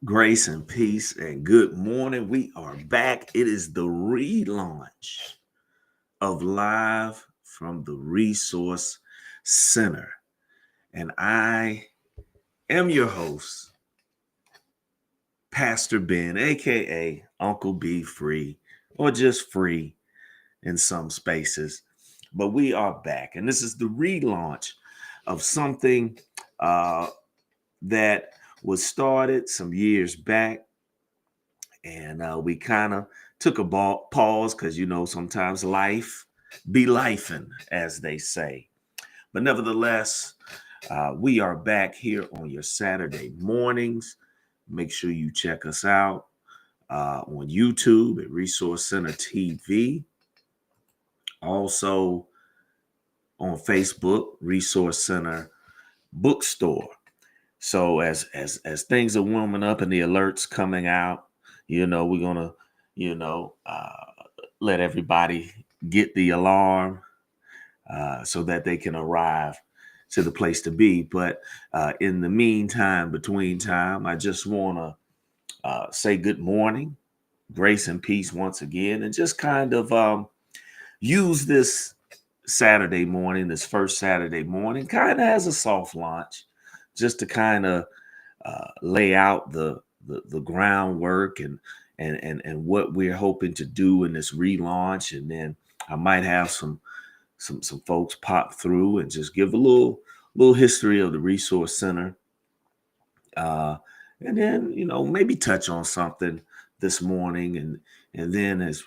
Grace and peace and good morning. We are back. It is the relaunch of Live from the Resource Center. And I am your host, Pastor Ben, aka Uncle B Free, or just free in some spaces. But we are back. And this is the relaunch of something uh, that was started some years back, and we kind of took a pause because sometimes life be lifing, as they say. But nevertheless, we are back here on your Saturday mornings. Make sure you check us out on YouTube at Resource Center TV. Also on Facebook, Resource Center Bookstore. So as things are warming up and the alerts coming out, we're gonna, you know, uh, let everybody get the alarm so that they can arrive to the place to be. But in the meantime, between time, I just want to say good morning, grace and peace once again, and just kind of use this Saturday morning, this first Saturday morning, kind of as a soft launch, just to kind of lay out the groundwork and what we're hoping to do in this relaunch, and then I might have some folks pop through and just give a little history of the resource center, uh, and then maybe touch on something this morning, and then as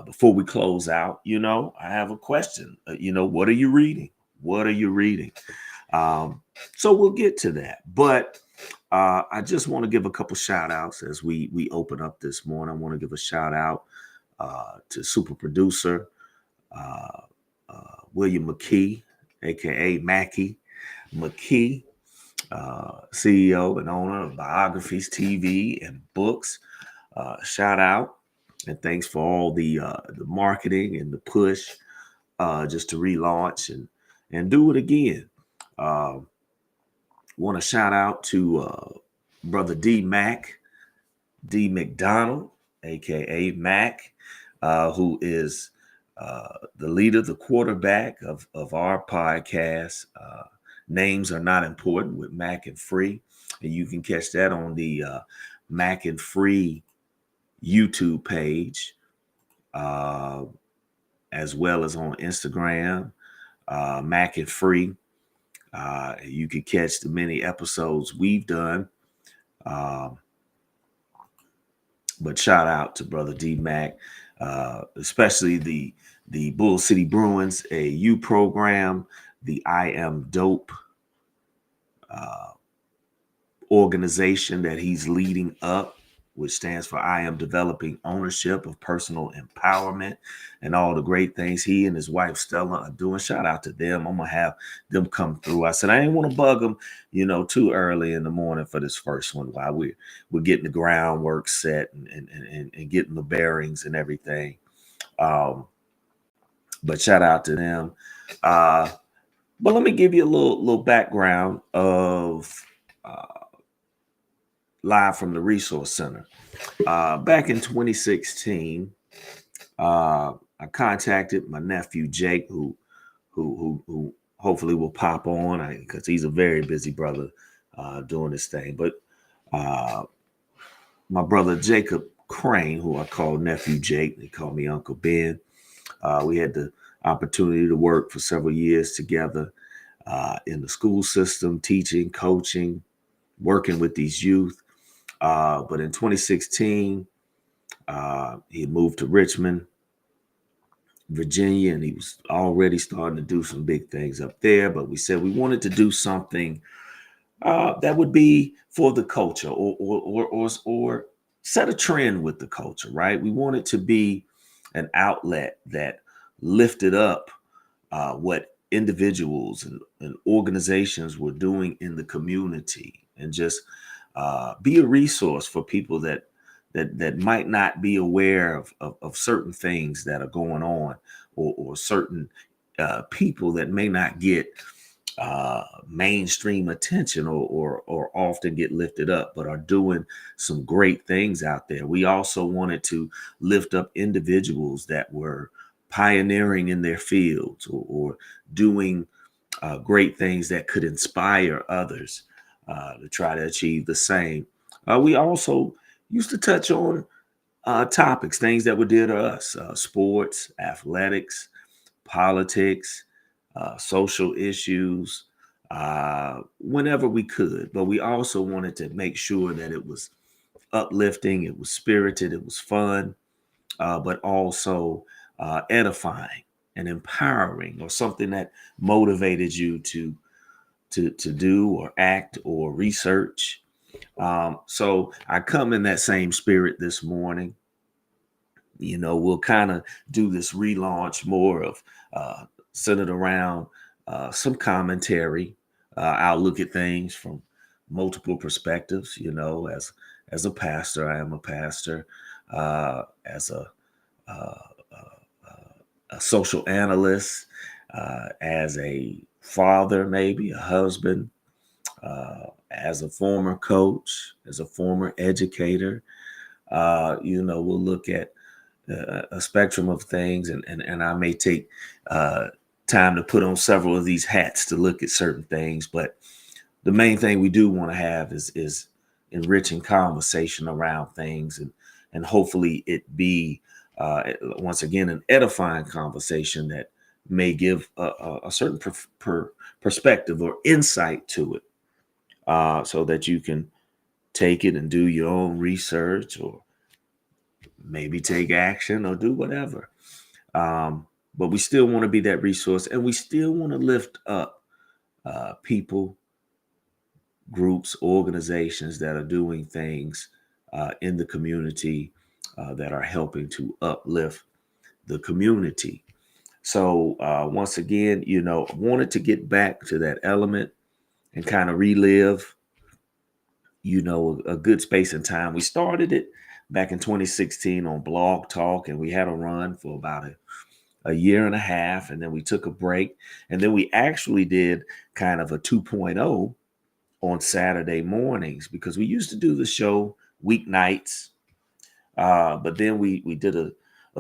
before we close out, I have a question. What are you reading? What are you reading? Um, so we'll get to that, but I just want to give a couple shout outs as we open up this morning. I want to give a shout out to super producer uh, William McKee, aka Mackie McKee, CEO and owner of Biographies TV and Books. Shout out and thanks for all the marketing and the push just to relaunch and do it again. Uh, Want to shout out to brother D McDonald, aka Mac, who is the leader, the quarterback of our podcast. Names are not important with Mac and Free, and you can catch that on the Mac and Free YouTube page, uh, as well as on Instagram, Mac and Free. You can catch the many episodes we've done. Um, but shout out to brother D Mac, especially the Bull City Bruins AU program, the I Am Dope uh, organization that he's leading up, which stands for I Am Developing Ownership of Personal Empowerment, and all the great things he and his wife Stella are doing. Shout out to them. I'm gonna have them come through. I said I ain't want to bug them, too early in the morning for this first one while we're getting the groundwork set and getting the bearings and everything. Um, but shout out to them. Uh, but let me give you a little background of uh, Live from the Resource Center. Back in 2016, I contacted my nephew Jake, who hopefully will pop on because he's a very busy brother doing this thing. But uh, my brother Jacob Crane, who I call nephew Jake, they call me Uncle Ben. We had the opportunity to work for several years together in the school system, teaching, coaching, working with these youth. But in 2016, he moved to Richmond, Virginia, and he was already starting to do some big things up there. But we said we wanted to do something that would be for the culture, or set a trend with the culture, right? We wanted to be an outlet that lifted up what individuals and organizations were doing in the community, and just be a resource for people that might not be aware of certain things that are going on, or certain people that may not get mainstream attention or often get lifted up, but are doing some great things out there. We also wanted to lift up individuals that were pioneering in their fields or doing great things that could inspire others to try to achieve the same. We also used to touch on topics, things that were dear to us: sports, athletics, politics, social issues, whenever we could. But we also wanted to make sure that it was uplifting, it was spirited, it was fun, but also edifying and empowering, or something that motivated you to do or act or research. So I come in that same spirit this morning. We'll kind of do this relaunch more of centered around some commentary. I'll look at things from multiple perspectives. As a pastor, I am a pastor. As uh, a social analyst, as a father, maybe a husband, as a former coach, as a former educator. We'll look at a spectrum of things, and I may take time to put on several of these hats to look at certain things. But the main thing we do want to have is enriching conversation around things, and hopefully it be once again an edifying conversation that may give a certain perspective or insight to it, so that you can take it and do your own research, or maybe take action, or do whatever. But we still want to be that resource, and we still want to lift up people, groups, organizations that are doing things in the community that are helping to uplift the community. So once again, I wanted to get back to that element and kind of relive, a good space and time. We started it back in 2016 on Blog Talk, and we had a run for about a year and a half, and then we took a break, and then we actually did kind of a 2.0 on Saturday mornings, because we used to do the show weeknights, but then we did a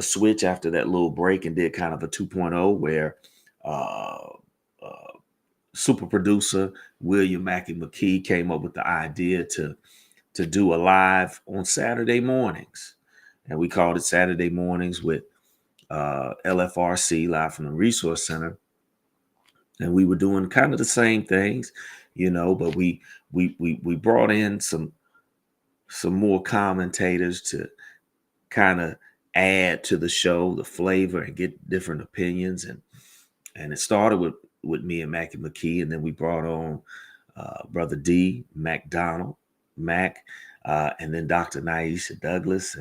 switch after that little break and did kind of a 2.0 where uh, uh, super producer William Mackey McKee came up with the idea to do a live on Saturday mornings, and we called it Saturday Mornings with LFRC, Live from the Resource Center. And we were doing kind of the same things, but we brought in some more commentators to kind of add to the show, the flavor, and get different opinions. And it started with me and Mackie McKee, and then we brought on Brother D McDonald, Mac, and then Dr. Naisha Douglas,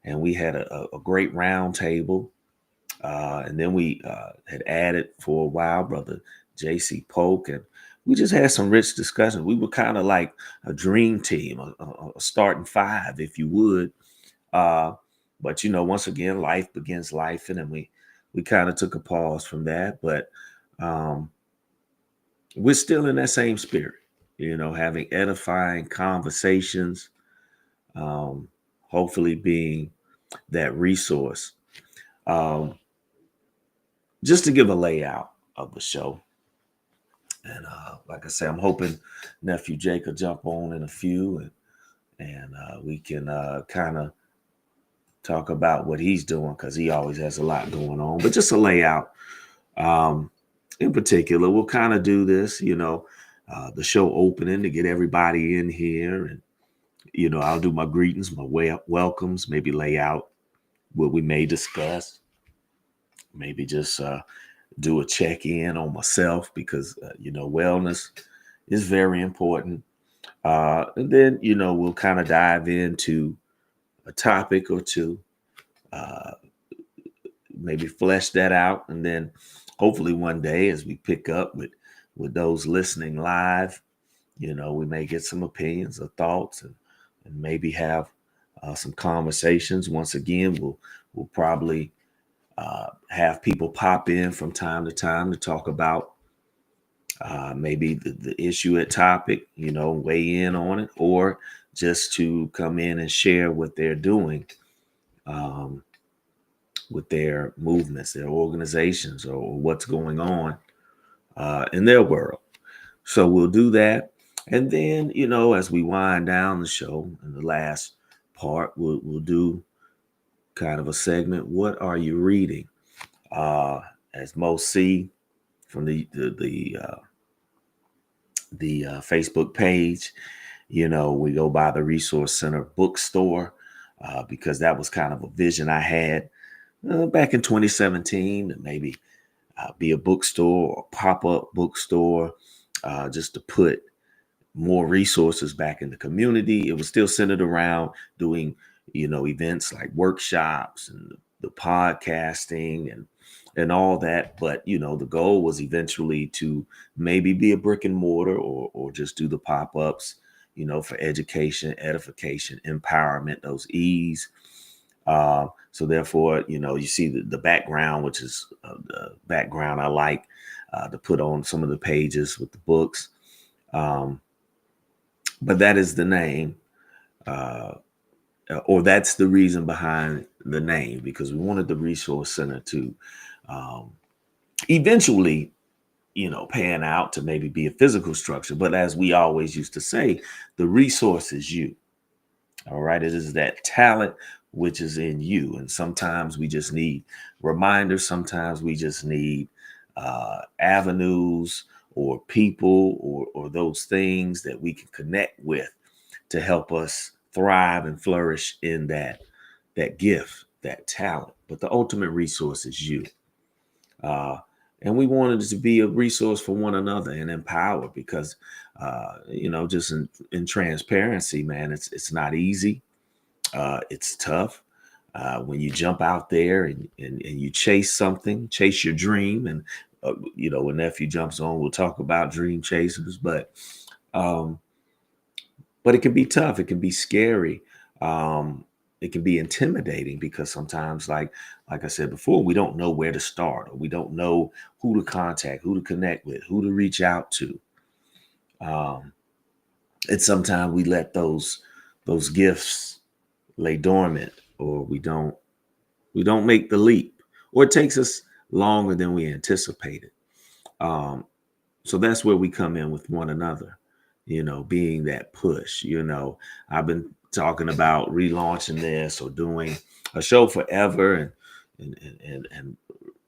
and we had a great round table. And then we had added for a while Brother J.C. Polk, and we just had some rich discussions. We were kind of like a dream team, a starting five, if you would. But once again, life begins life, and then we kind of took a pause from that. But we're still in that same spirit, having edifying conversations, hopefully being that resource. Just to give a layout of the show. And like I say, I'm hoping nephew Jake will jump on in a few, and we can kind of talk about what he's doing, because he always has a lot going on. But just a layout. In particular, we'll kind of do this, the show opening to get everybody in here, and I'll do my greetings, my welcomes, maybe lay out what we may discuss, maybe just do a check-in on myself, because wellness is very important, and then we'll kind of dive into a topic or two, maybe flesh that out, and then hopefully one day, as we pick up with those listening live, we may get some opinions or thoughts, and maybe have some conversations. Once again, we'll probably have people pop in from time to time to talk about maybe the issue at topic, weigh in on it, or just to come in and share what they're doing um, with their movements, their organizations, or what's going on in their world. So we'll do that. And then, as we wind down the show in the last part, we'll do kind of a segment. What are you reading? As most see from the Facebook page, we go by the Resource Center bookstore because that was kind of a vision I had back in 2017, to maybe be a bookstore or pop-up bookstore, just to put more resources back in the community. It was still centered around doing, events like workshops and the podcasting and all that. But the goal was eventually to maybe be a brick and mortar, or just do the pop-ups, for education, edification, empowerment, those E's. So therefore, you see the background, which is the background I like to put on some of the pages with the books. But that is the name, or that's the reason behind the name, because we wanted the Resource Center to eventually, pan out to maybe be a physical structure. But as we always used to say, the resource is you. All right. It is that talent which is in you. And sometimes we just need reminders. Sometimes we just need avenues or people or those things that we can connect with to help us thrive and flourish in that gift, that talent. But the ultimate resource is you. And we wanted it to be a resource for one another and empower, because, just in transparency, man, it's not easy. It's tough when you jump out there and you chase something, chase your dream. And, when nephew jumps on, we'll talk about dream chasers, um, but it can be tough. It can be scary. It can be intimidating, because sometimes, like I said before, we don't know where to start, or we don't know who to contact, who to connect with, who to reach out to. Um, and sometimes we let those gifts lay dormant, or we don't make the leap, or it takes us longer than we anticipated. Um, so that's where we come in with one another, being that push. I've been talking about relaunching this or doing a show forever, and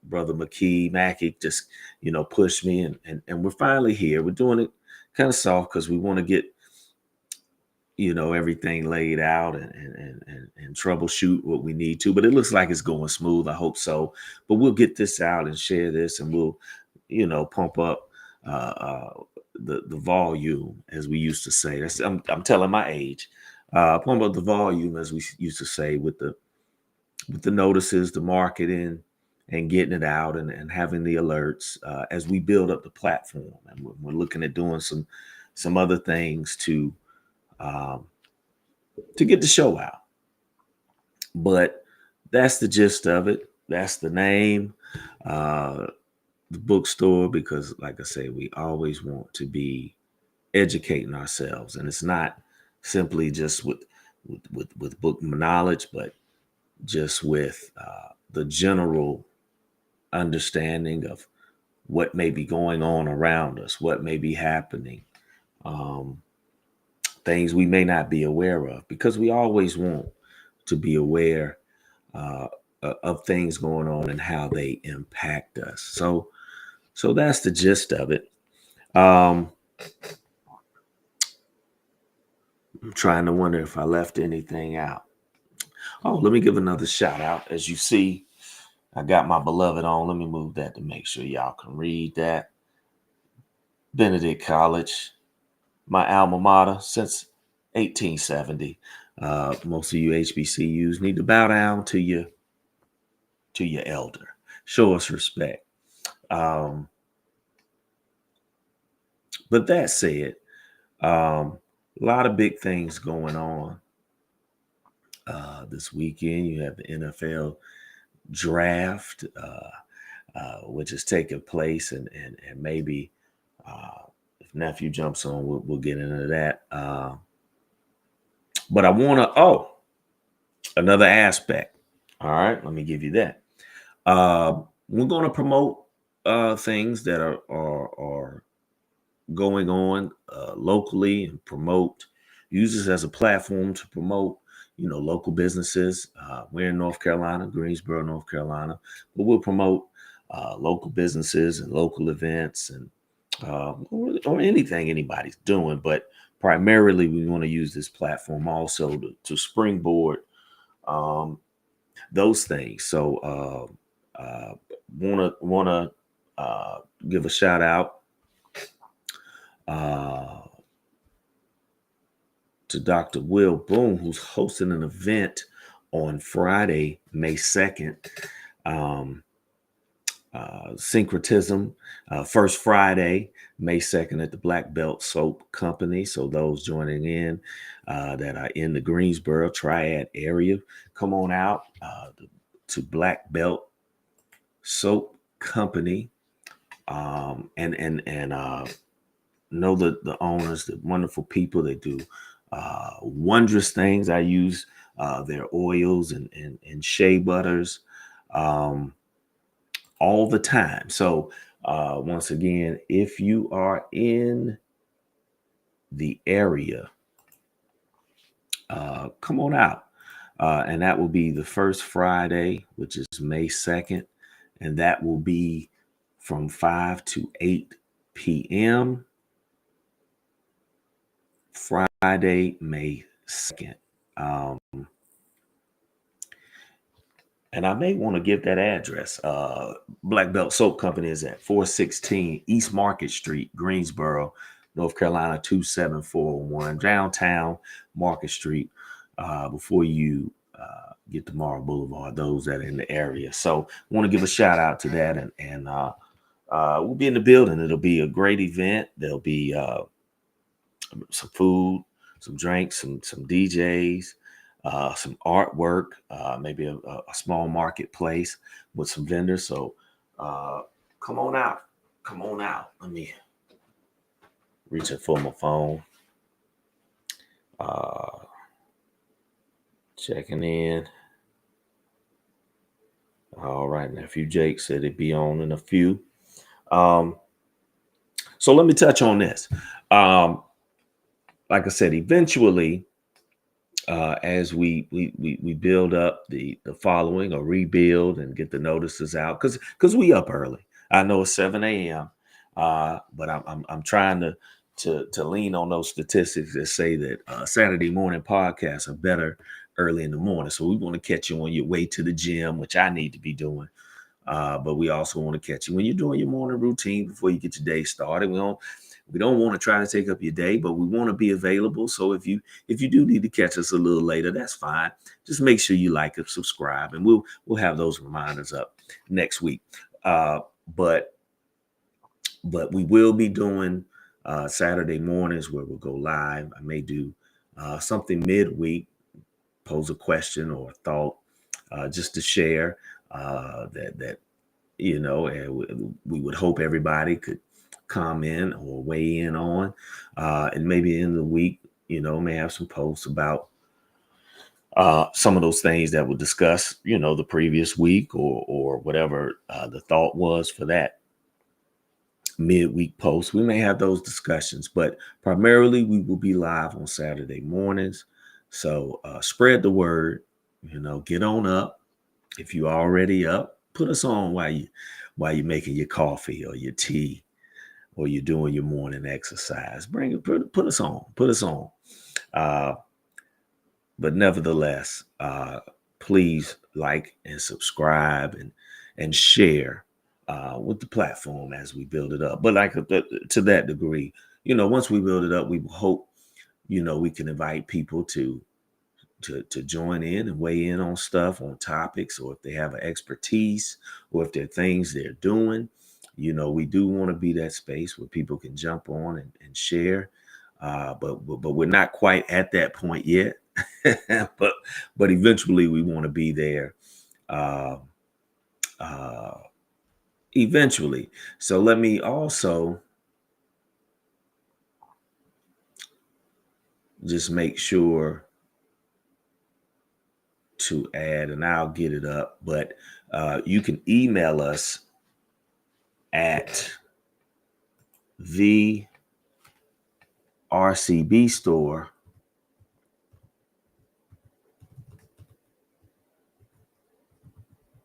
brother Mackey just, pushed me, and we're finally here. We're doing it kind of soft because we want to get, everything laid out, and troubleshoot what we need to. But it looks like it's going smooth. I hope so. But we'll get this out and share this, and we'll, pump up uh, uh, the volume, as we used to say. I'm telling my age. Pump up the volume, as we used to say, with the notices, the marketing, and getting it out, and having the alerts as we build up the platform. And we're looking at doing some other things um, to get the show out. But that's the gist of it. That's the name, the bookstore, because, like I say, we always want to be educating ourselves, and it's not simply just with book knowledge, but just with the general understanding of what may be going on around us, what may be happening, um, things we may not be aware of, because we always want to be aware uh, of things going on and how they impact us. So that's the gist of it. Um, I'm trying to wonder if I left anything out. Oh, let me give another shout out. As you see, I got my beloved on. Let me move that to make sure y'all can read that. Benedict College, my alma mater since 1870. Most of you HBCUs need to bow down to your elder. Show us respect. Um, but that said, a lot of big things going on this weekend. You have the NFL draft, which is taking place, and maybe If nephew jumps on, we'll get into that. But I want to, another aspect. All right, let me give you that. We're going to promote things that are going on locally, and use this as a platform to promote, local businesses. We're in North Carolina, Greensboro, North Carolina, but we'll promote local businesses and local events, and or anything anybody's doing. But primarily, we want to use this platform also to springboard those things. So, want to give a shout out to Dr. Will Boone, who's hosting an event on Friday, May 2nd. Syncretism, first Friday, May 2nd at the Black Belt Soap Company. So those joining in that are in the Greensboro Triad area, come on out to Black Belt Soap Company, and know the owners, the wonderful people. They do wondrous things. I use their oils and shea butters all the time. So once again, if you are in the area, come on out. And that will be the first Friday, which is May 2nd. And that will be from 5 to 8 p.m. Friday, May 2nd. And I may want to give that address. Black Belt Soap Company is at 416 East Market Street, Greensboro, North Carolina, 27401, downtown Market Street, before you get to Morrow Boulevard, those that are in the area. So I want to give a shout out to that. And we'll be in the building. It'll be a great event. There'll be some food, some drinks, some DJs, some artwork, maybe a small marketplace with some vendors. So come on out. Come on out. Let me reach it for my phone. Checking in. All right. Nephew Jake said it'd be on in a few. So let me touch on this. Like I said, eventually, as we build up the following, or rebuild and get the notices out, because we up early. I know it's 7 a.m. But I'm trying to lean on those statistics that say that Saturday morning podcasts are better early in the morning. So we want to catch you on your way to the gym, which I need to be doing. But we also want to catch you when you're doing your morning routine before you get your day started. We don't want to try to take up your day, but we want to be available. So if you do need to catch us a little later, that's fine. Just make sure you like and subscribe, and we'll have those reminders up next week. But we will be doing Saturday mornings where we'll go live. I may do something midweek, pose a question or a thought, just to share that and we would hope everybody could comment or weigh in on, and maybe in the week, may have some posts about some of those things that we'll discuss, the previous week, or whatever the thought was for that midweek post. We may have those discussions, but primarily we will be live on Saturday mornings. So spread the word, get on up. If you're already up, put us on while you're making your coffee or your tea, or you're doing your morning exercise. Put us on. But nevertheless, please like and subscribe and share with the platform as we build it up. But to that degree, once we build it up, we hope, we can invite people to join in and weigh in on stuff, on topics, or if they have an expertise, or if there are things they're doing. We do want to be that space where people can jump on and share. But we're not quite at that point yet. but eventually we want to be there. Eventually. So let me also just make sure to add, and I'll get it up, but you can email us at the RCB store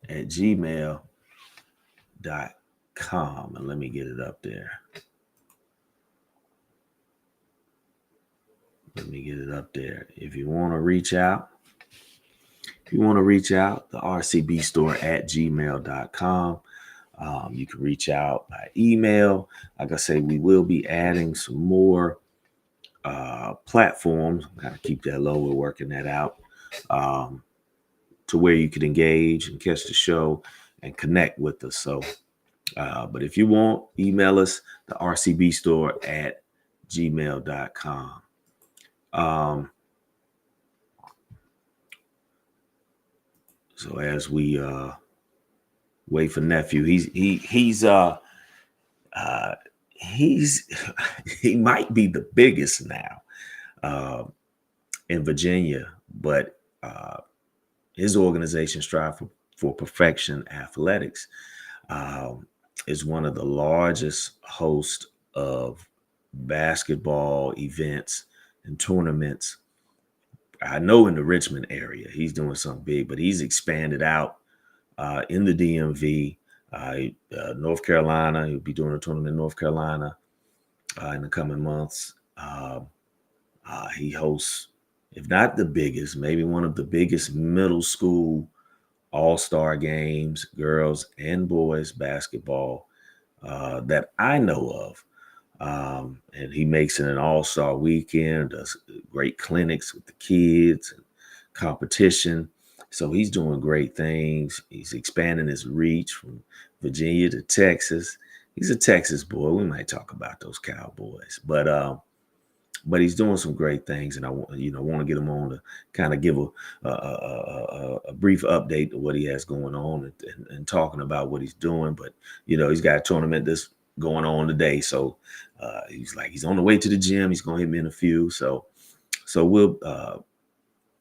at gmail.com. And let me get it up there. Let me get it up there. If you want to reach out, the RCB store at gmail.com. You can reach out by email. Like I say, we will be adding some more platforms. Kind of keep that low. We're working that out to where you could engage and catch the show and connect with us. So, but if you want, email us, the RCB store at gmail.com. So as we wait for nephew, he might be the biggest now in Virginia, but his organization, Strive for Perfection Athletics, is one of the largest hosts of basketball events and tournaments. I know in the Richmond area, he's doing something big, but he's expanded out in the DMV, North Carolina. He'll be doing a tournament in North Carolina in the coming months. He hosts, if not the biggest, maybe one of the biggest middle school all-star games, girls and boys basketball that I know of. And he makes it an all-star weekend, does great clinics with the kids and competition. So he's doing great things. He's expanding his reach from Virginia to Texas. He's a Texas boy. We might talk about those Cowboys, but he's doing some great things, and I want to get him on to kind of give a brief update to what he has going on and talking about what he's doing. But he's got a tournament that's going on today, so he's on the way to the gym. He's gonna hit me in a few, so we'll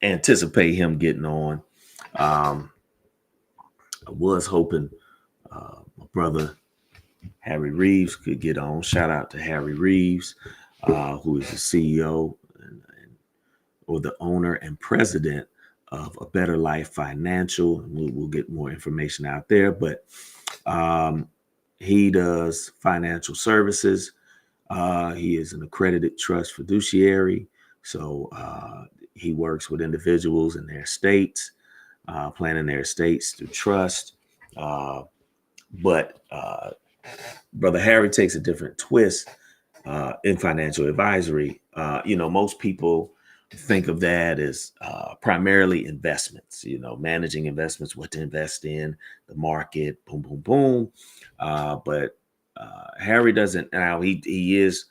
anticipate him getting on. I was hoping my brother Harry Reeves could get on. Shout out to Harry Reeves, who is the CEO or the owner and president of A Better Life Financial. And we'll get more information out there, but he does financial services. He is an accredited trust fiduciary. So he works with individuals in their estates, planning their estates through trust. But Brother Harry takes a different twist in financial advisory. Most people think of that as primarily investments, managing investments, what to invest in, the market, boom, boom, boom. But Harry doesn't now. He is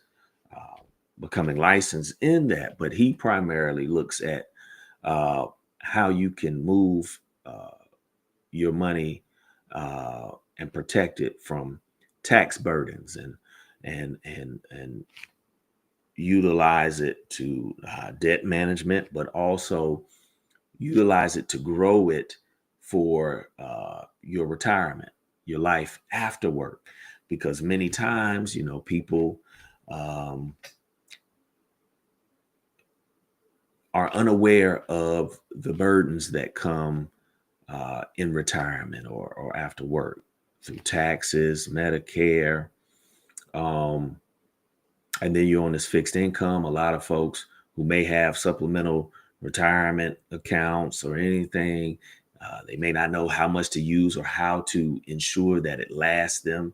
becoming licensed in that, but he primarily looks at how you can move your money and protect it from tax burdens and utilize it to debt management, but also utilize it to grow it for your retirement, your life after work. Because many times, people are unaware of the burdens that come in retirement or after work through taxes, Medicare, and then you're on this fixed income. A lot of folks who may have supplemental retirement accounts or anything, they may not know how much to use or how to ensure that it lasts them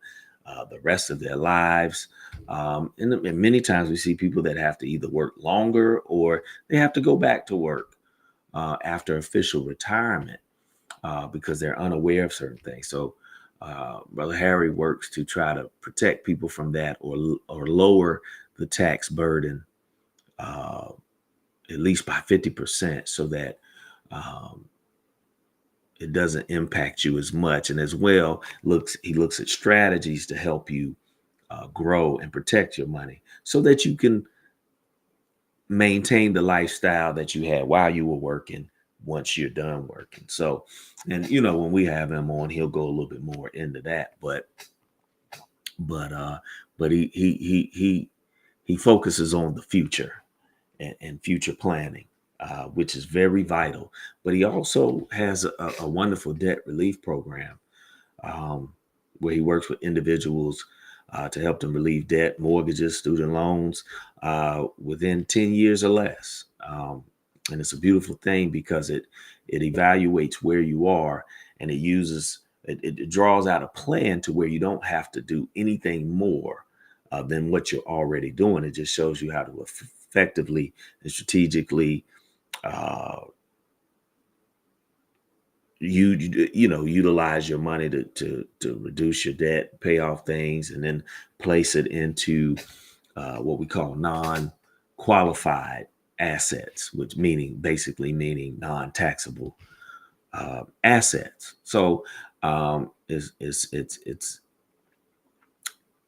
the rest of their lives. And many times we see people that have to either work longer or they have to go back to work after official retirement because they're unaware of certain things. So Brother Harry works to try to protect people from that or lower the tax burden at least by 50% so that it doesn't impact you as much. And as well, he looks at strategies to help you grow and protect your money so that you can maintain the lifestyle that you had while you were working once you're done working. So, and when we have him on, he'll go a little bit more into that, but but he focuses on the future and future planning, which is very vital. But he also has a wonderful debt relief program, um, where he works with individuals to help them relieve debt, mortgages, student loans within 10 years or less. And it's a beautiful thing because it evaluates where you are, and it draws out a plan to where you don't have to do anything more than what you're already doing. It just shows you how to effectively and strategically uh, utilize your money to reduce your debt, pay off things, and then place it into what we call non-qualified assets, which meaning non-taxable assets. So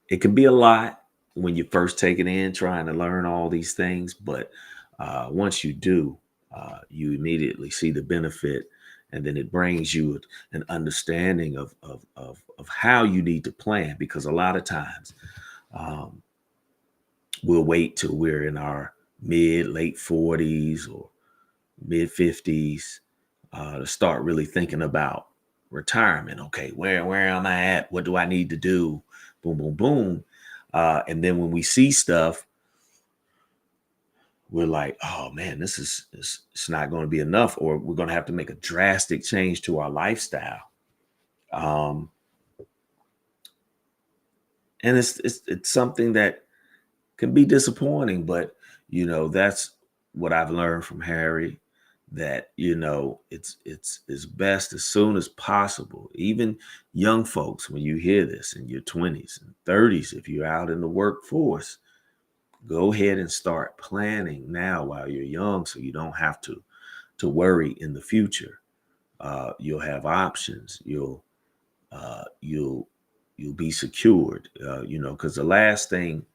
it can be a lot when you first take it in, trying to learn all these things, but once you do, you immediately see the benefit, and then it brings you an understanding of how you need to plan. Because a lot of times, um, we'll wait till we're in our late 40s or mid 50s to start really thinking about retirement. Okay, where am I at? What do I need to do? Boom, boom, boom. And then when we see stuff, we're like, oh man, this is it's not going to be enough, or we're going to have to make a drastic change to our lifestyle. Um, and it's something that can be disappointing, but that's what I've learned from Harry, that it's best as soon as possible. Even young folks, when you hear this in your 20s and 30s, if you're out in the workforce, go ahead and start planning now while you're young, so you don't have to worry in the future. You'll have options. You'll be secured. Because the last thing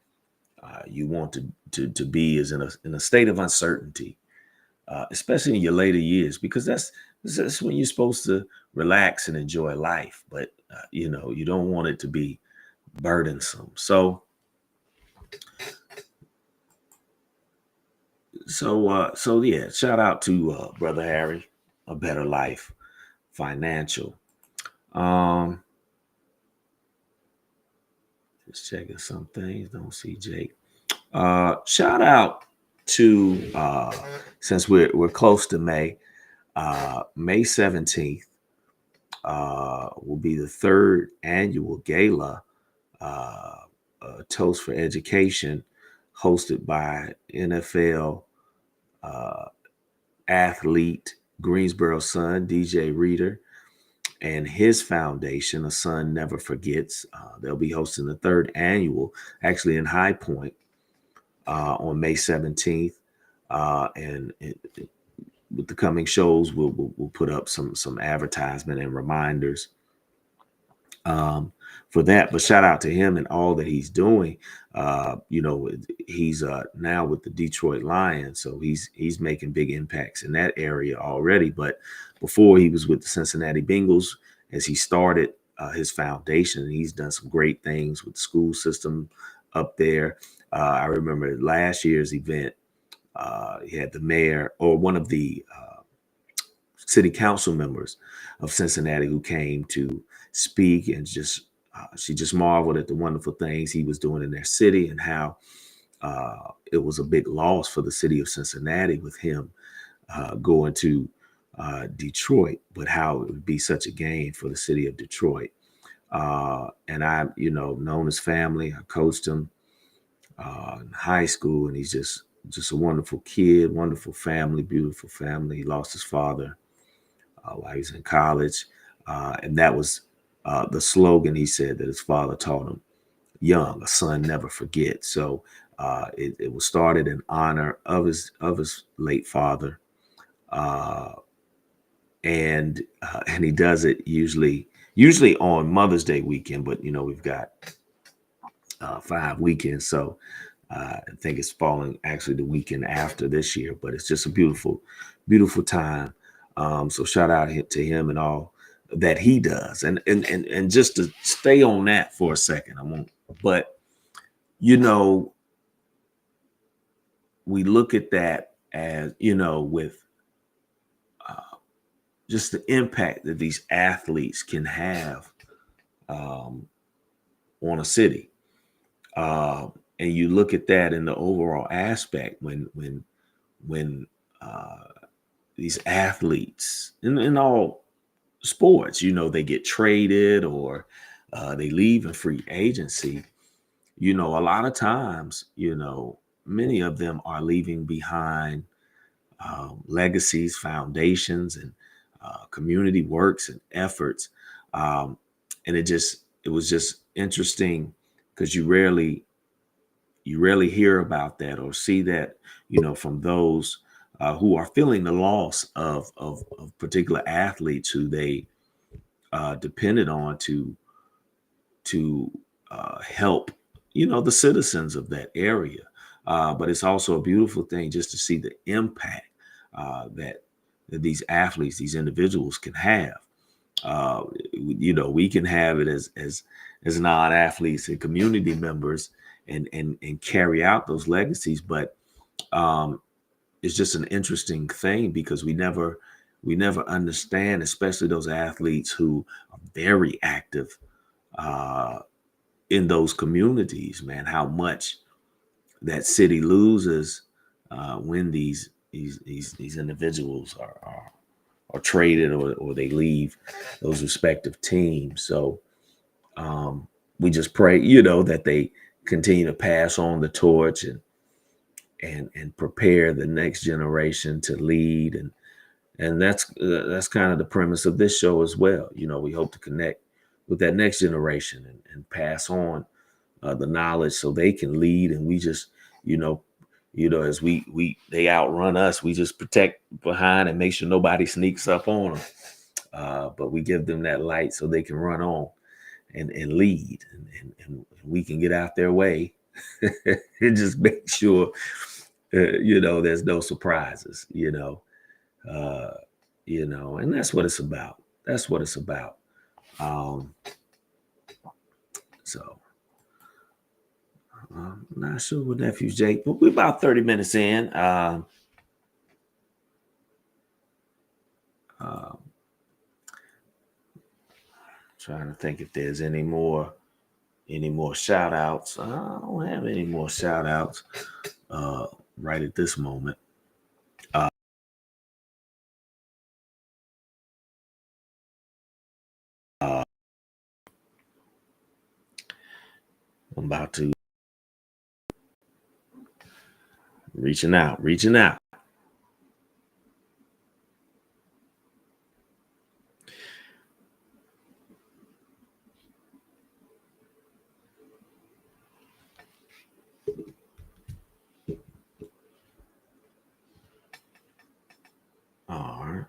you want to be is in a state of uncertainty, especially in your later years, because that's when you're supposed to relax and enjoy life. But you don't want it to be burdensome. So yeah, shout out to brother Harry, A Better Life Financial. Um, just checking some things. Don't see Jake. Shout out to since we're close to May, May 17th will be the third annual gala, uh, Toast for Education, hosted by NFL uh, athlete, Greensboro Sun, DJ Reader, and his foundation, A Son Never Forgets. They'll be hosting the third annual, actually in High Point, on May 17th. And with the coming shows, we'll put up some advertisement and reminders for that. But shout out to him and all that he's doing. He's now with the Detroit Lions, so he's making big impacts in that area already. But before, he was with the Cincinnati Bengals as he started his foundation. He's done some great things with the school system up there. I remember last year's event. He had the mayor, or one of the city council members of Cincinnati, who came to speak, and she just marveled at the wonderful things he was doing in their city, and how it was a big loss for the city of Cincinnati with him going to Detroit, but how it would be such a gain for the city of Detroit. And I, known his family. I coached him in high school, and he's just a wonderful kid, wonderful family, beautiful family. He lost his father while he was in college. And that was the slogan he said that his father taught him young: a son never forgets. So it was started in honor of his late father. Uh, and he does it usually on Mother's Day weekend, but we've got 5 weekends. So I think it's falling actually the weekend after this year, but it's just a beautiful, beautiful time. So shout out to him and all that he does. And just to stay on that for a second, I won't. But you know, we look at that as with just the impact that these athletes can have um, on a city. And you look at that in the overall aspect when uh, these athletes in all sports, they get traded or they leave in free agency. A lot of times, many of them are leaving behind legacies, foundations, and community works and efforts. Um, and it was just interesting because you rarely hear about that or see that, from those who are feeling the loss of particular athletes who they depended on to help, the citizens of that area. But it's also a beautiful thing just to see the impact that these athletes, these individuals can have. We can have it as non-athletes and community members and carry out those legacies. But um, it's just an interesting thing because we never understand, especially those athletes who are very active uh, in those communities, man, how much that city loses when these individuals are traded or they leave those respective teams. So we just pray, that they continue to pass on the torch and prepare the next generation to lead. And that's kind of the premise of this show as well. We hope to connect with that next generation and pass on the knowledge so they can lead. And we just, as we they outrun us, we just protect behind and make sure nobody sneaks up on them. But we give them that light so they can run on and lead, and we can get out their way and just make sure, there's no surprises, uh, and that's what it's about. That's what it's about. Um, so I'm not sure what nephew Jake, but we're about 30 minutes in. Uh, Trying to think if there's any more shout outs. I don't have any more shout outs right at this moment. Uh, I'm about to reaching out. All right.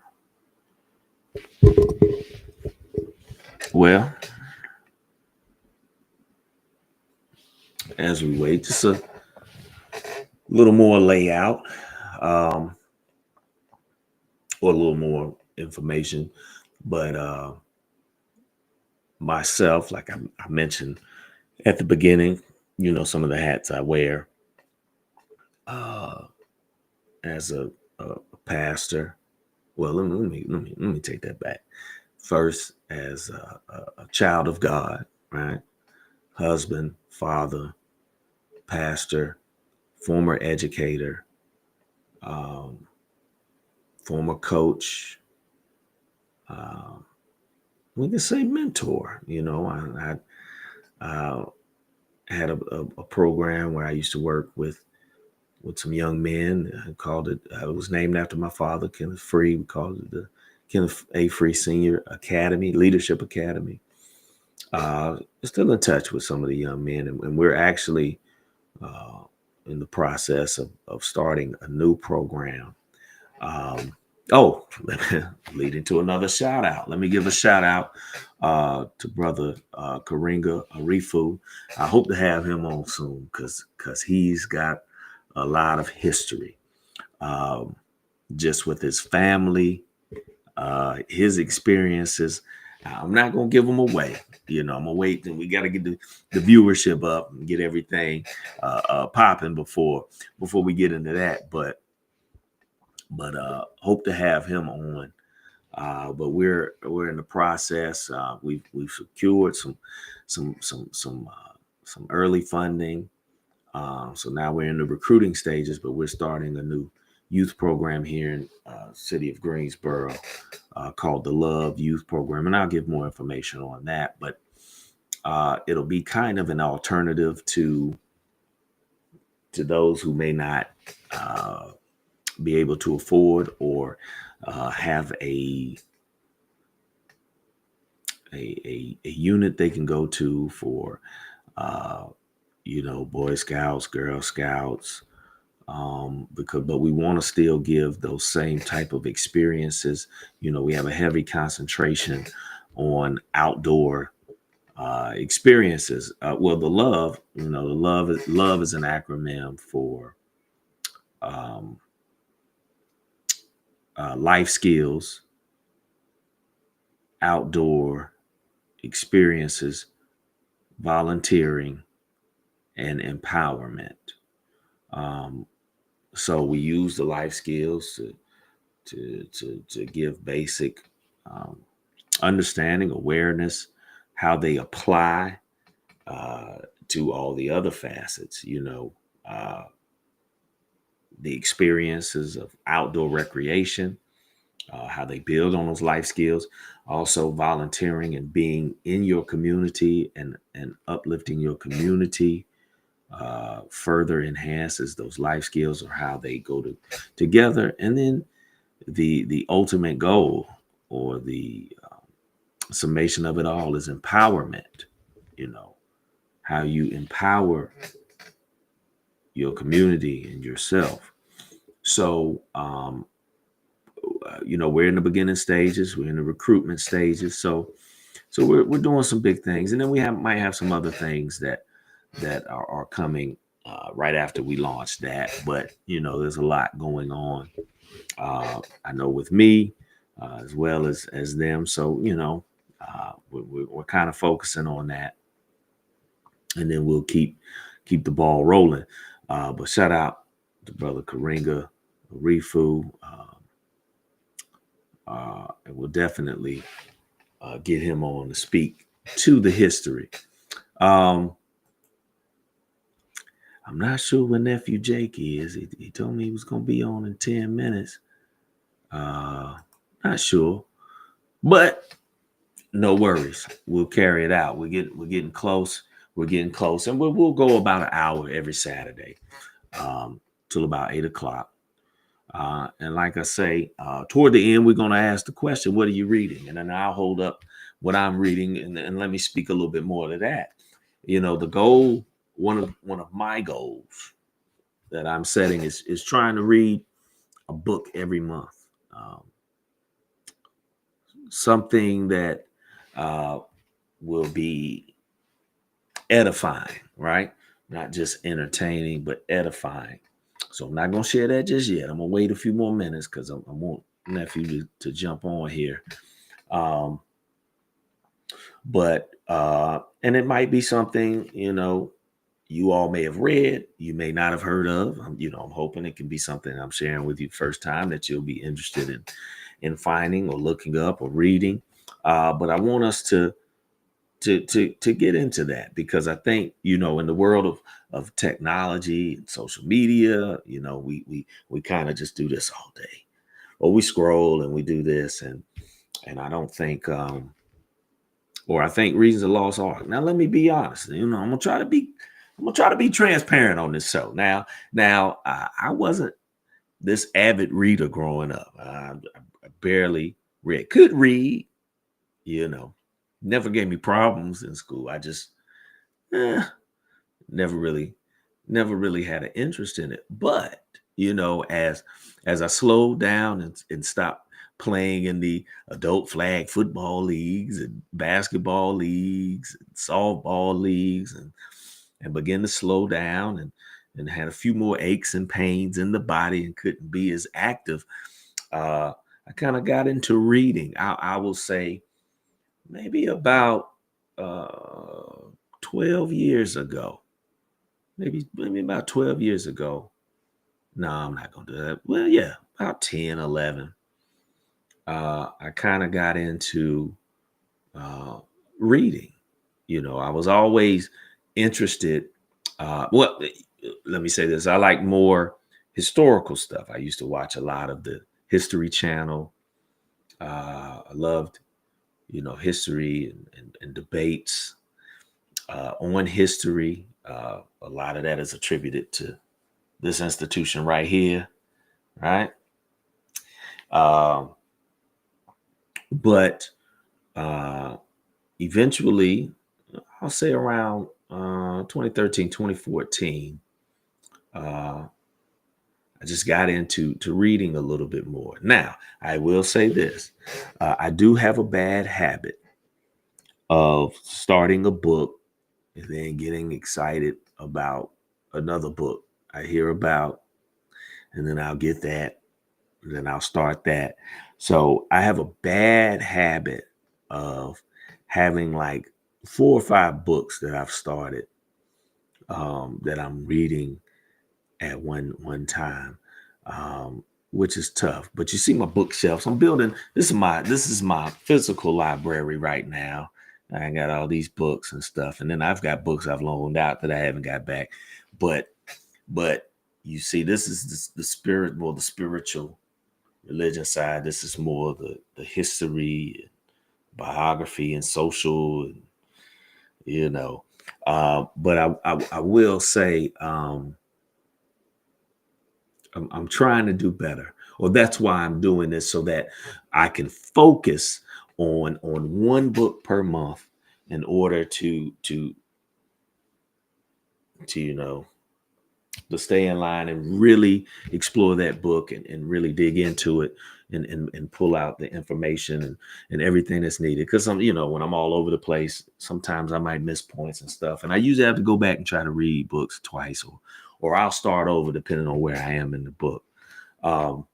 Well, as we wait, just a little more layout, um, or a little more information. But myself, like I mentioned at the beginning, some of the hats I wear uh, as a pastor. Well, let me take that back. First, as a child of God, right? Husband, father, pastor, former educator, um, former coach. Um, we can say mentor. I had a program where I used to work with some young men. I called it. It was named after my father, Kenneth Free. We called it the Kenneth A. Free Senior Academy, Leadership Academy. Still in touch with some of the young men, and we're actually uh, in the process of starting a new program. Um, Oh, leading to another shout out. Let me give a shout out to brother Karinga Arifu. I hope to have him on soon because he's got a lot of history, um, just with his family, his experiences. I'm not gonna give them away. I'm gonna wait, and we got to get the viewership up and get everything popping before we get into that. But hope to have him on. But we're in the process. We've secured some early funding. So now we're in the recruiting stages, but we're starting a new youth program here in city of Greensboro called the Love Youth Program, and I'll give more information on that. But it'll be kind of an alternative to those who may not be able to afford or have a unit they can go to for uh, Boy Scouts, Girl Scouts, but we want to still give those same type of experiences. We have a heavy concentration on outdoor experiences. Well, the love is an acronym for um, life skills, outdoor experiences, volunteering, and empowerment. Um, so we use the life skills to give basic um, understanding, awareness, how they apply uh, to all the other facets. The experiences of outdoor recreation, how they build on those life skills, also volunteering and being in your community and uplifting your community further enhances those life skills or how they together. And then the ultimate goal or the summation of it all is empowerment. You know, how you empower your community and yourself. So, we're in the beginning stages, we're in the recruitment stages. So we're doing some big things, and then might have some other things that are coming right after we launch that. But there's a lot going on. I know with me as well as them. So we're kind of focusing on that, and then we'll keep the ball rolling. But shout out to brother Karinga Rifu, and we'll definitely get him on to speak to the history. Um, I'm not sure where nephew Jake is. He told me he was going to be on in 10 minutes. Uh, Not sure, but no worries. We'll carry it out. We're getting close. We're getting close, and we'll go about an hour every Saturday till about 8 o'clock. And like I say, toward the end, we're going to ask the question, "What are you reading?" And then I'll hold up what I'm reading, and let me speak a little bit more to that. The goal, one of my goals that I'm setting is trying to read a book every month, something that uh, will be edifying, right? Not just entertaining, but edifying. So I'm not gonna share that just yet. I'm gonna wait a few more minutes because I want nephew to jump on here. Um, but and it might be something you all may have read, you may not have heard of. I'm hoping it can be something I'm sharing with you first time that you'll be interested in finding or looking up or reading. But I want us to get into that because I think in the world of technology and social media, we kind of just do this all day, or we scroll and we do this, and I don't think or I think reasons of lost art. Now let me be honest. I'm gonna try to be transparent on this show. Now, I wasn't this avid reader growing up. I barely read. Could read, you know, never gave me problems in school. I just eh, never really, never really had an interest in it. But as I slowed down and stopped playing in the adult flag football leagues and basketball leagues, and softball leagues, and began to slow down and had a few more aches and pains in the body and couldn't be as active. I kind of got into reading. I will say maybe about uh, 12 years ago, maybe about 12 years ago. No, I'm not going to do that. Well, yeah, about 10, 11. I kind of got into uh, reading. I was always interested. Well, let me say this. I like more historical stuff. I used to watch a lot of the History Channel. I loved, history and debates on history. A lot of that is attributed to this institution right here, right? Um, but uh, eventually, I'll say around 2013, 2014, I just got into reading a little bit more. Now, I will say this. I do have a bad habit of starting a book and then getting excited about another book I hear about, and then I'll get that, and then I'll start that. So I have a bad habit of having like 4 or 5 books that I've started, that I'm reading at one time, um, which is tough. But you see my bookshelves. I'm building. This is my physical library right now. I got all these books and stuff, and then I've got books I've loaned out that I haven't got back. But but you see, this is the spirit, more the spiritual religion side. This is more the history, biography, and social, you know. But I will say, I'm trying to do better. Or that's why I'm doing this, so that I can focus on one book per month in order to to stay in line and really explore that book and really dig into it and pull out the information and everything that's needed. Because when I'm all over the place, sometimes I might miss points and stuff. And I usually have to go back and try to read books twice, or I'll start over depending on where I am in the book. Um,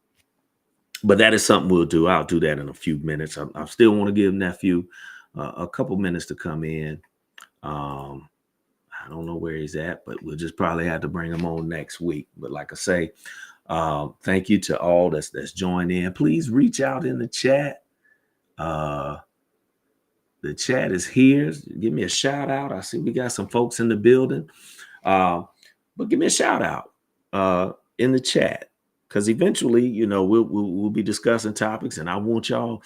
but that is something we'll do. I'll do that in a few minutes. I still want to give nephew a couple minutes to come in. Um, I don't know where he's at, but we'll just probably have to bring him on next week. But like I say, thank you to all that's joined in. Please reach out in the chat. Uh, the chat is here. Give me a shout out. I see we got some folks in the building. Uh, but give me a shout out in the chat, because eventually, we'll be discussing topics, and I want y'all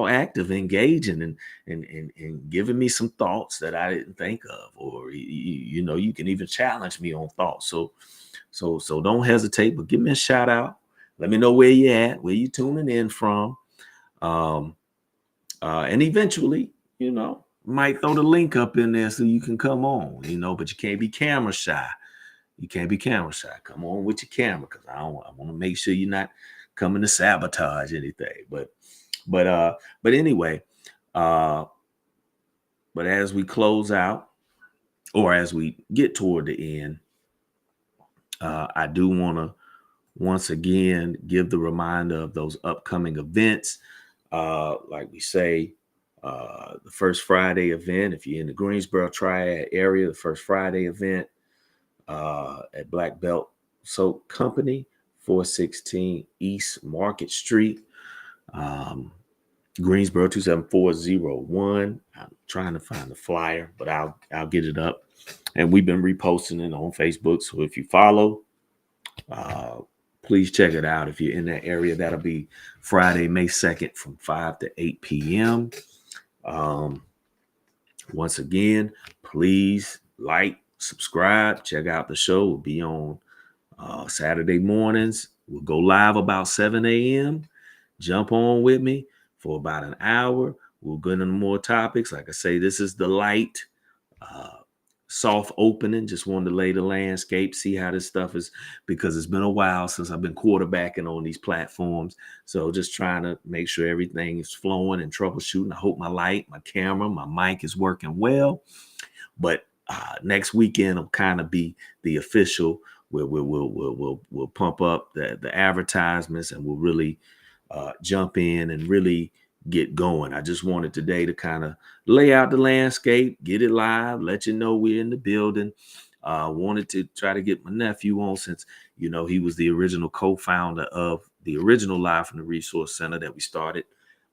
active, engaging, and giving me some thoughts that I didn't think of, or you can even challenge me on thoughts. So don't hesitate, but give me a shout out. Let me know where you at, where you tuning in from, um, and eventually, might throw the link up in there so you can come on. But you can't be camera shy. You can't be camera shy. Come on with your camera, because I want to make sure you're not coming to sabotage anything. But anyway, uh, but as we close out, or as we get toward the end, I do want to once again give the reminder of those upcoming events. Like we say, the First Friday event, if you're in the Greensboro Triad area, the First Friday event at Black Belt Soap Company, 416 East Market Street, Greensboro 27401. I'm trying to find the flyer, but I'll get it up. And we've been reposting it on Facebook. So if you follow, uh, please check it out. If you're in that area, that'll be Friday, May 2nd from 5 to 8 p.m. Once again, please like, subscribe, check out the show. We'll be on Saturday mornings. We'll go live about 7 a.m. Jump on with me for about an hour. We'll get into more topics. Like I say, this is the light soft opening. Just wanted to lay the landscape, see how this stuff is, because it's been a while since I've been quarterbacking on these platforms. So just trying to make sure everything is flowing and troubleshooting. I hope my light, my camera, my mic is working well. But next weekend will kind of be the official where we'll pump up the advertisements, and we'll really jump in and really get going. I just wanted today to kind of lay out the landscape, get it live, let you know we're in the building. Wanted to try to get my nephew on, since he was the original co-founder of the original Live from the Resource Center that we started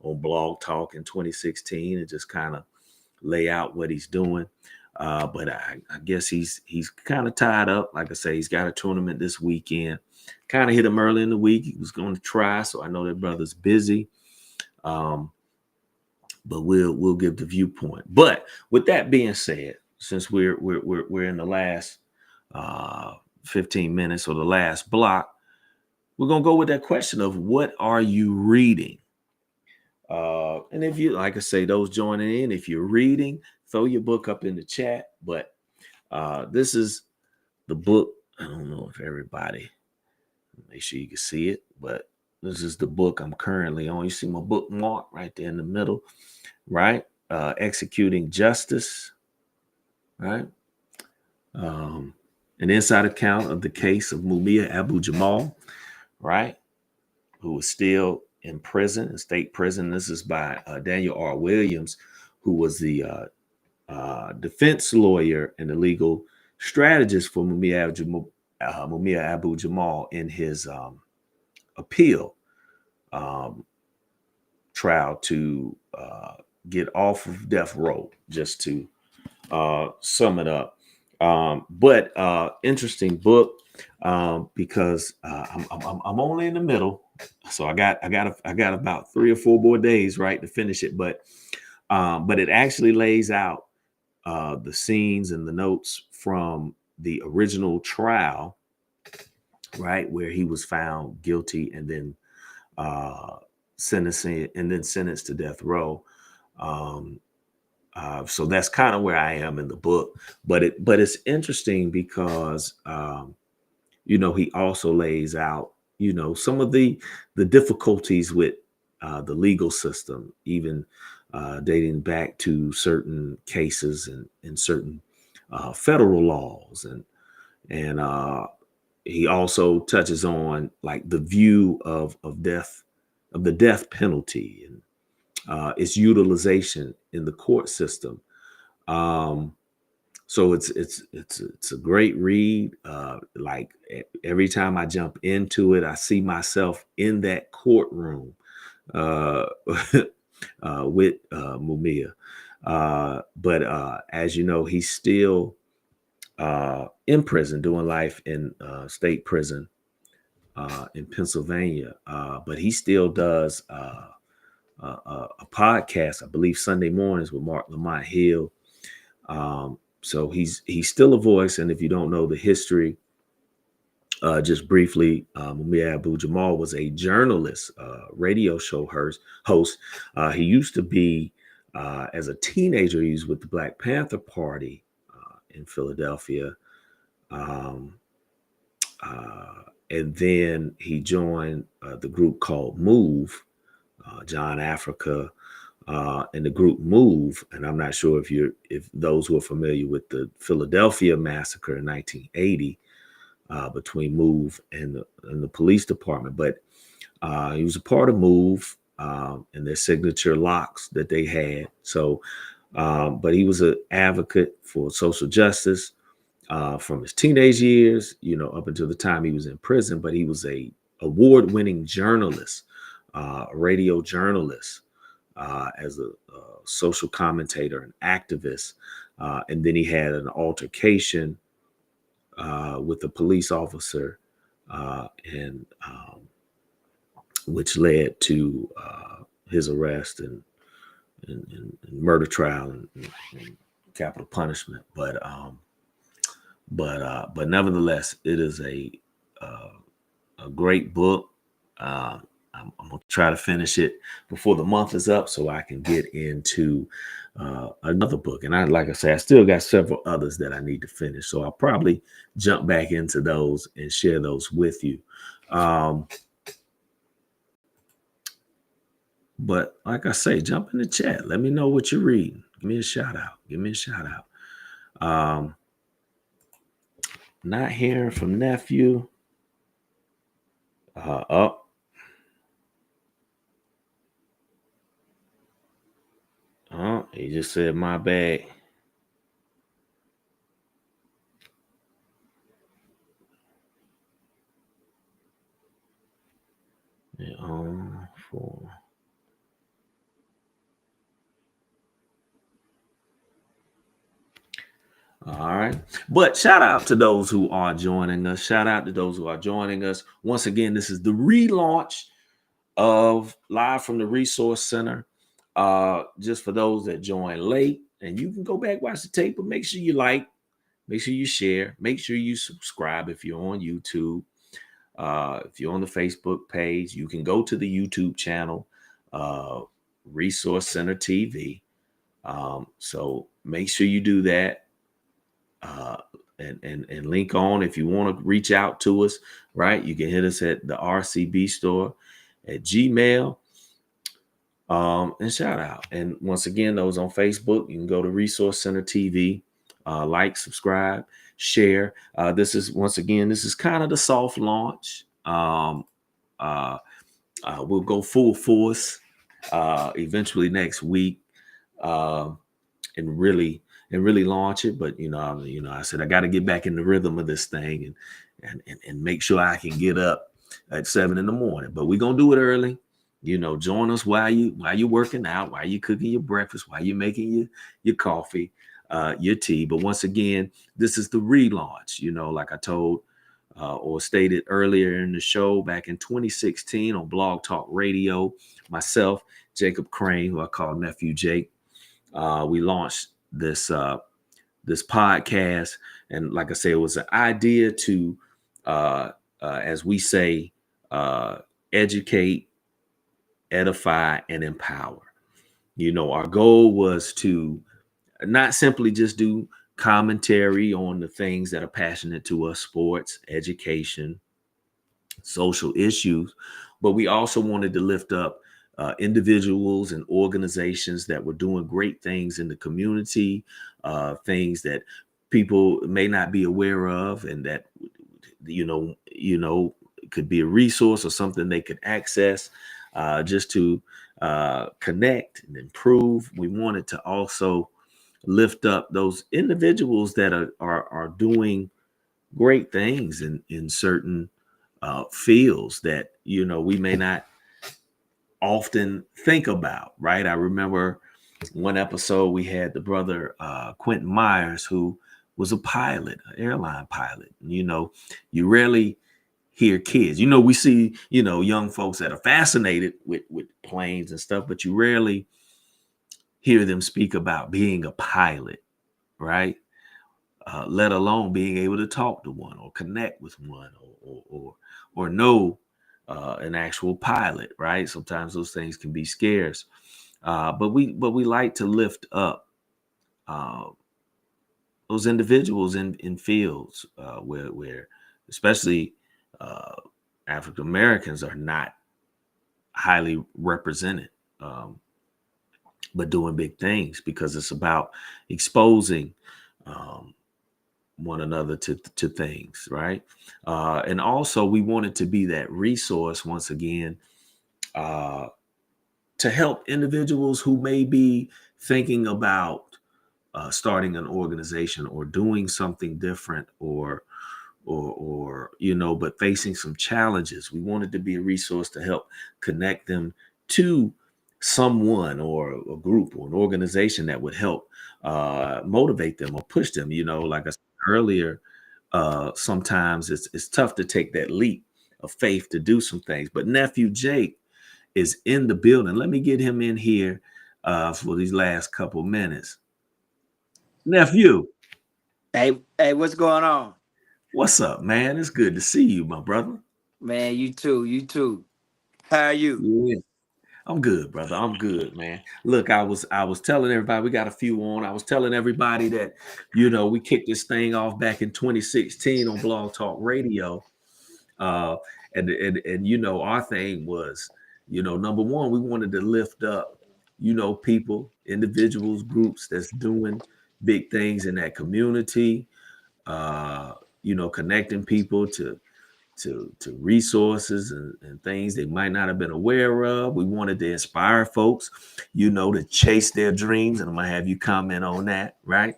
on Blog Talk in 2016, and just kind of lay out what he's doing. But I guess he's kind of tied up. Like I say, he's got a tournament this weekend. Kind of hit him early in the week. He was going to try, so I know that brother's busy. But we'll give the viewpoint. But with that being said, since we're in the last 15 minutes, or the last block, we're gonna go with that question of what are you reading? And if you, like I say, those joining in, if you're reading, throw your book up in the chat. But this is the book. I don't know if everybody, make sure you can see it, but this is the book I'm currently on. You see my bookmark right there in the middle, right? Executing Justice, right? An inside account of the case of Mumia Abu-Jamal, right? Who is still in prison, in state prison. This is by Daniel R. Williams, who was the defense lawyer and the legal strategist for Mumia Abu-Jamal in his appeal trial to get off of death row, just to sum it up. But interesting book, because I'm only in the middle, so I got about 3 or 4 more days, right, to finish it. But it actually lays out the scenes and the notes from the original trial, right, where he was found guilty and then sentenced to death row. So that's kind of where I am in the book. But it's interesting because he also lays out some of the difficulties with the legal system, even dating back to certain cases and certain federal laws, and he also touches on like the view of death, of the death penalty, and its utilization in the court system. So it's a great read. Like every time I jump into it, I see myself in that courtroom with Mumia. But as you know, he's still in prison, doing life in state prison in Pennsylvania. But he still does a podcast, I believe, Sunday mornings with Mark Lamont Hill. So he's still a voice. And if you don't know the history, just briefly, Mumia Abu-Jamal was a journalist, radio show host. He used to be, as a teenager, he was with the Black Panther Party in Philadelphia. And then he joined the group called MOVE, John Africa, and the group MOVE. And I'm not sure if those who are familiar with the Philadelphia massacre in 1980, between MOVE and the police department. But he was a part of MOVE and their signature locks that they had. So, but he was an advocate for social justice from his teenage years, up until the time he was in prison. But he was a award-winning journalist, a radio journalist, as a social commentator and activist. And then he had an altercation with a police officer, and which led to his arrest and murder trial and capital punishment. But nevertheless, it is a great book. I'm gonna try to finish it before the month is up, so I can get into another book. And like I said, I still got several others that I need to finish. So I'll probably jump back into those and share those with you. But like I say, jump in the chat. Let me know what you're reading. Give me a shout out. Give me a shout out. Not hearing from nephew. Up. He just said my bad. For all right. But shout out to those who are joining us. Shout out to those who are joining us. Once again, this is the relaunch of Live from the Resource Center. Just for those that join late, and you can go back, watch the tape, but make sure you like, make sure you share, make sure you subscribe if you're on YouTube. If you're on the Facebook page, you can go to the YouTube channel, Resource Center TV. So make sure you do that. And link on if you want to reach out to us, right? You can hit us at the RCB store at Gmail. And shout out. And once again, those on Facebook, you can go to Resource Center TV, like, subscribe, share. This is kind of the soft launch. We'll go full force eventually next week, and really launch it. But I said I got to get back in the rhythm of this thing and make sure I can get up at 7 a.m. But we're gonna do it early. Join us while you working out, while you cooking your breakfast, while you making your coffee, your tea. But once again, this is the relaunch. Like I told or stated earlier in the show, back in 2016 on Blog Talk Radio, myself, Jacob Crane, who I call Nephew Jake, we launched this podcast. And like I say, it was an idea to, as we say, educate, edify, and empower. Our goal was to not simply just do commentary on the things that are passionate to us: sports, education, social issues, but we also wanted to lift up individuals and organizations that were doing great things in the community, things that people may not be aware of, and that could be a resource or something they could access, just to connect and improve. We wanted to also lift up those individuals that are doing great things in certain fields that we may not often think about, right? I remember one episode we had the brother Quentin Myers, who was a pilot, an airline pilot. You rarely hear kids. We see young folks that are fascinated with planes and stuff, but you rarely hear them speak about being a pilot, right? Let alone being able to talk to one or connect with one or know an actual pilot, right? Sometimes those things can be scarce, but we like to lift up those individuals in fields where especially African Americans are not highly represented, but doing big things, because it's about exposing one another to things, right? And also we wanted to be that resource once again, to help individuals who may be thinking about starting an organization or doing something different, or but facing some challenges. We wanted to be a resource to help connect them to someone or a group or an organization that would help motivate them or push them. Like I said earlier, sometimes it's tough to take that leap of faith to do some things. But Nephew Jake is in the building. Let me get him in here for these last couple minutes. Nephew. Hey, what's going on? What's up, man? It's good to see you, my brother. Man, you too. How are you? Yeah, I'm good, brother. I'm good, man. Look, I was telling everybody we got a few on. I was telling everybody that, we kicked this thing off back in 2016 on Blog Talk Radio. Uh, and our thing was, number one, we wanted to lift up, people, individuals, groups that's doing big things in that community, uh, connecting people to resources and things they might not have been aware of. We wanted to inspire folks, to chase their dreams. And I'm gonna have you comment on that, right?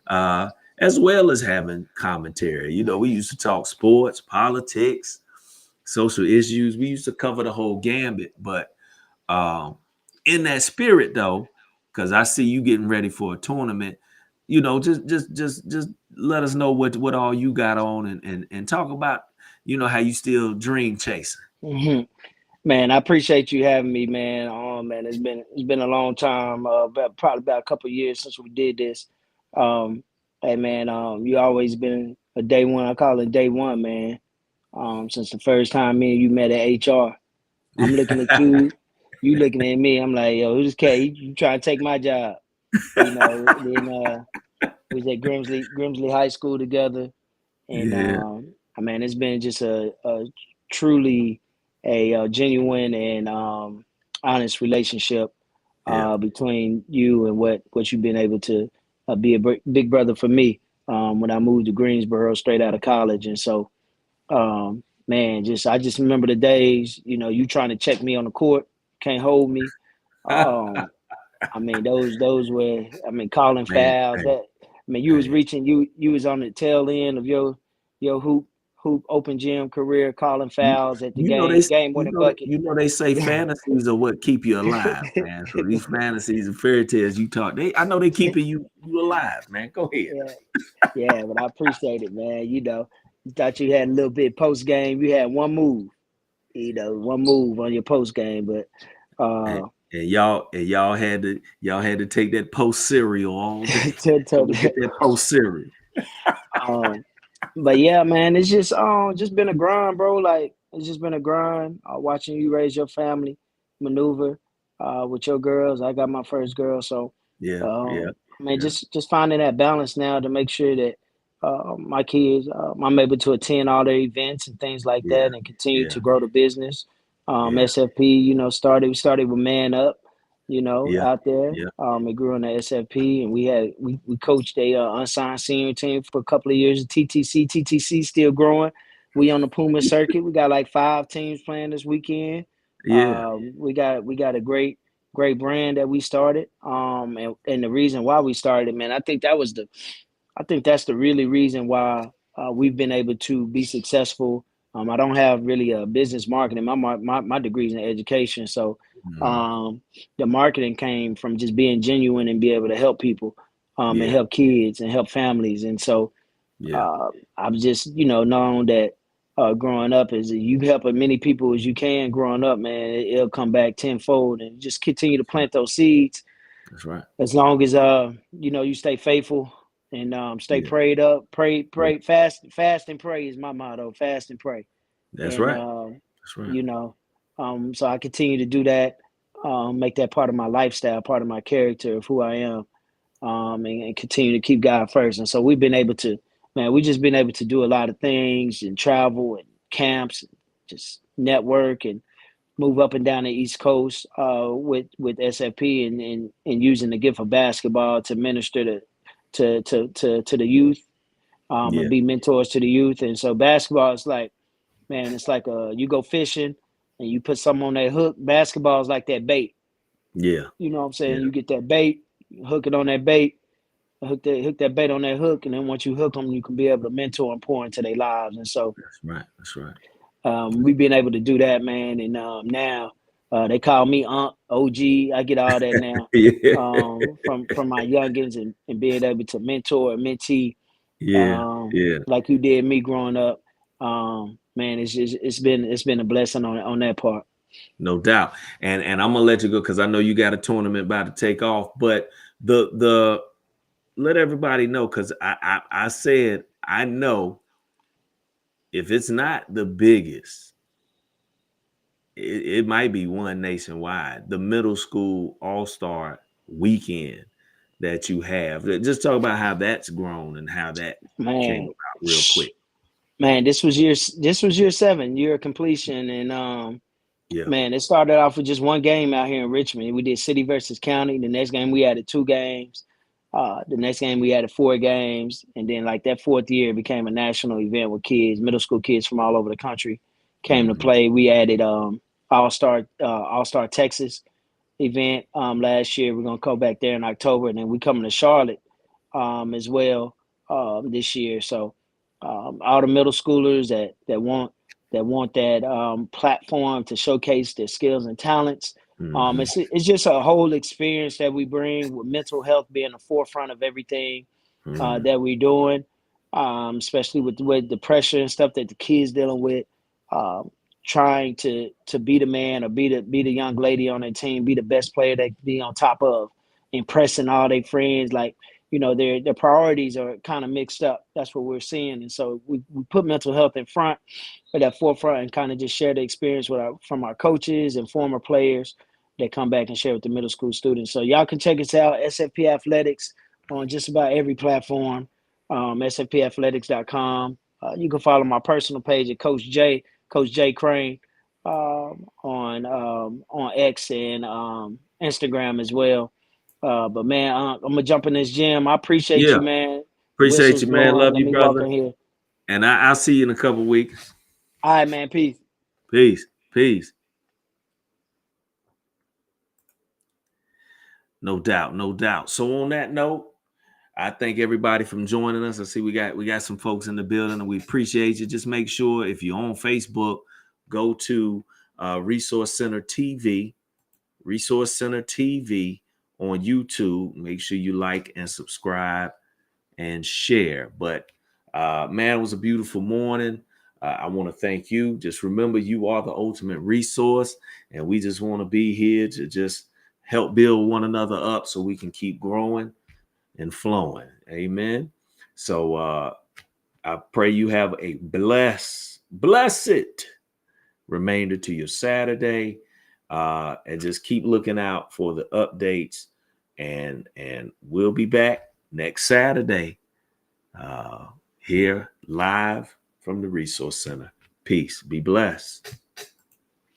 As well as having commentary. We used to talk sports, politics, social issues. We used to cover the whole gambit. But in that spirit, though, because I see you getting ready for a tournament, just let us know what all you got on and talk about, how you still dream chasing. Mhm. Man, I appreciate you having me, man. Man, it's been a long time, probably about a couple of years since we did this. Um, hey, man, you always been a day one. I call it day one, man. Since the first time me and you met at HR, I'm looking at you, you looking at me. I'm like, yo, who's this cat? You trying to take my job? Then we was at Grimsley High School together, and Yeah, I mean, it's been just a truly a genuine and honest relationship yeah, between you and what you've been able to be a big brother for me when I moved to Greensboro straight out of college. And so, man, I just remember the days, you trying to check me on the court, can't hold me. Um, I mean, those were, I mean, calling man. fouls. Hey, That, I mean, you was hey. reaching, you was on the tail end of your hoop open gym career, calling You, fouls at the you know they game winning bucket. they say fantasies are what keep you alive, man. So these fantasies and fairy tales you talk, I know they keeping you alive, man. Go ahead. Yeah, yeah, but I appreciate it, man. You thought you had a little bit post game. You had one move on your post game, but And, uh, and y'all had to take that post cereal all day. to, Go to to, get that post cereal. um, but yeah, man, it's just been a grind, bro. Like it's just been a grind. Watching you raise your family, maneuver with your girls. I got my first girl, so Yeah, yeah, I mean, yeah, just finding that balance now to make sure that my kids, I'm able to attend all their events and things like yeah, that, and continue yeah, to grow the business. yeah, SFP, we started with Man Up, yeah, out there. yeah, It grew in the SFP, and we coached a unsigned senior team for a couple of years at TTC. TTC still growing. We on the Puma circuit. We got like 5 teams playing this weekend. yeah. We got a great brand that we started. And the reason why we started, man, I think that's the really reason why we've been able to be successful. I don't have really a business marketing. My degree's in education, so Mhm. um, the marketing came from just being genuine and be able to help people, and Yeah, help kids and help families. And so yeah, uh, I've just known that growing up is you help as many people as you can. Growing up, man, it'll come back tenfold, and just continue to plant those seeds that's right. as long as you stay faithful and stay Yeah, prayed up, yeah, pray fast and pray is my motto. Fast and pray, that's and right. That's right. you know, so I continue to do that, make that part of my lifestyle, part of my character of who I am, and continue to keep God first. And so we've been able to, man, we just been able to do a lot of things and travel and camps, and just network and move up and down the East Coast with SFP and using the gift of basketball to minister to the youth, and Yeah, be mentors to the youth. And so basketball is like, man, it's like you go fishing and you put something on that hook. Basketball is like that bait. yeah, You know what I'm saying? yeah. You get that bait, hook it on that bait, hook that bait on that hook, and then once you hook them, you can be able to mentor and pour into their lives. And so That's right. That's right. we've been able to do that, man. And now they call me Unc, OG. I get all that now Yeah, from my youngins, and being able to mentor and mentee, yeah, yeah. like you did me growing up. Man, it's been a blessing on that part. No doubt. And I'm gonna let you go because I know you got a tournament about to take off. But the let everybody know because I said I know if it's not the biggest, it might be one nationwide. The middle school all-star weekend that you have. Just talk about how that's grown and how that came Man, about real quick. man, this was year 7, year of completion, and Yeah. man, it started off with just one game out here in Richmond. We did city versus county. The next game we added 2 games. The next game we added 4 games, and then like that 4th year it became a national event with kids, middle school kids from all over the country came to Mm-hmm. play. We added All Star Texas event last year. We're gonna go back there in October, and then we coming to Charlotte as well this year. So all the middle schoolers that want that platform to showcase their skills and talents. Mm-hmm. It's just a whole experience that we bring with mental health being the forefront of everything Mm-hmm. that we're doing, especially with the pressure and stuff that the kids dealing with. Um, Trying to be the man or be the young lady on their team, be the best player they can be on top of, impressing all their friends. Like, their priorities are kind of mixed up. That's what we're seeing, and so we put mental health in front at that forefront and kind of just share the experience from our coaches and former players that come back and share with the middle school students. So y'all can check us out, SFP Athletics, on just about every platform, sfpathletics.com. You can follow my personal page at Coach J Crane, on X and Instagram as well. But man, I'm gonna jump in this gym. I appreciate Yeah. you, man. The Appreciate whistle's you, man. blowing. Love Let you, me walk brother. in here. And I'll see you in a couple weeks. All right, man. Peace. Peace. Peace. No doubt. No doubt. So on that note, I thank everybody from joining us. I see we got some folks in the building, and we appreciate you. Just make sure if you're on Facebook, go to Resource Center TV on YouTube. Make sure you like and subscribe and share. But man, it was a beautiful morning. I want to thank you. Just remember, you are the ultimate resource, and we just want to be here to just help build one another up so we can keep growing and flowing. Amen. So I pray you have a blessed remainder to your Saturday. And just keep looking out for the updates. And we'll be back next Saturday here live from the Resource Center. Peace. Be blessed.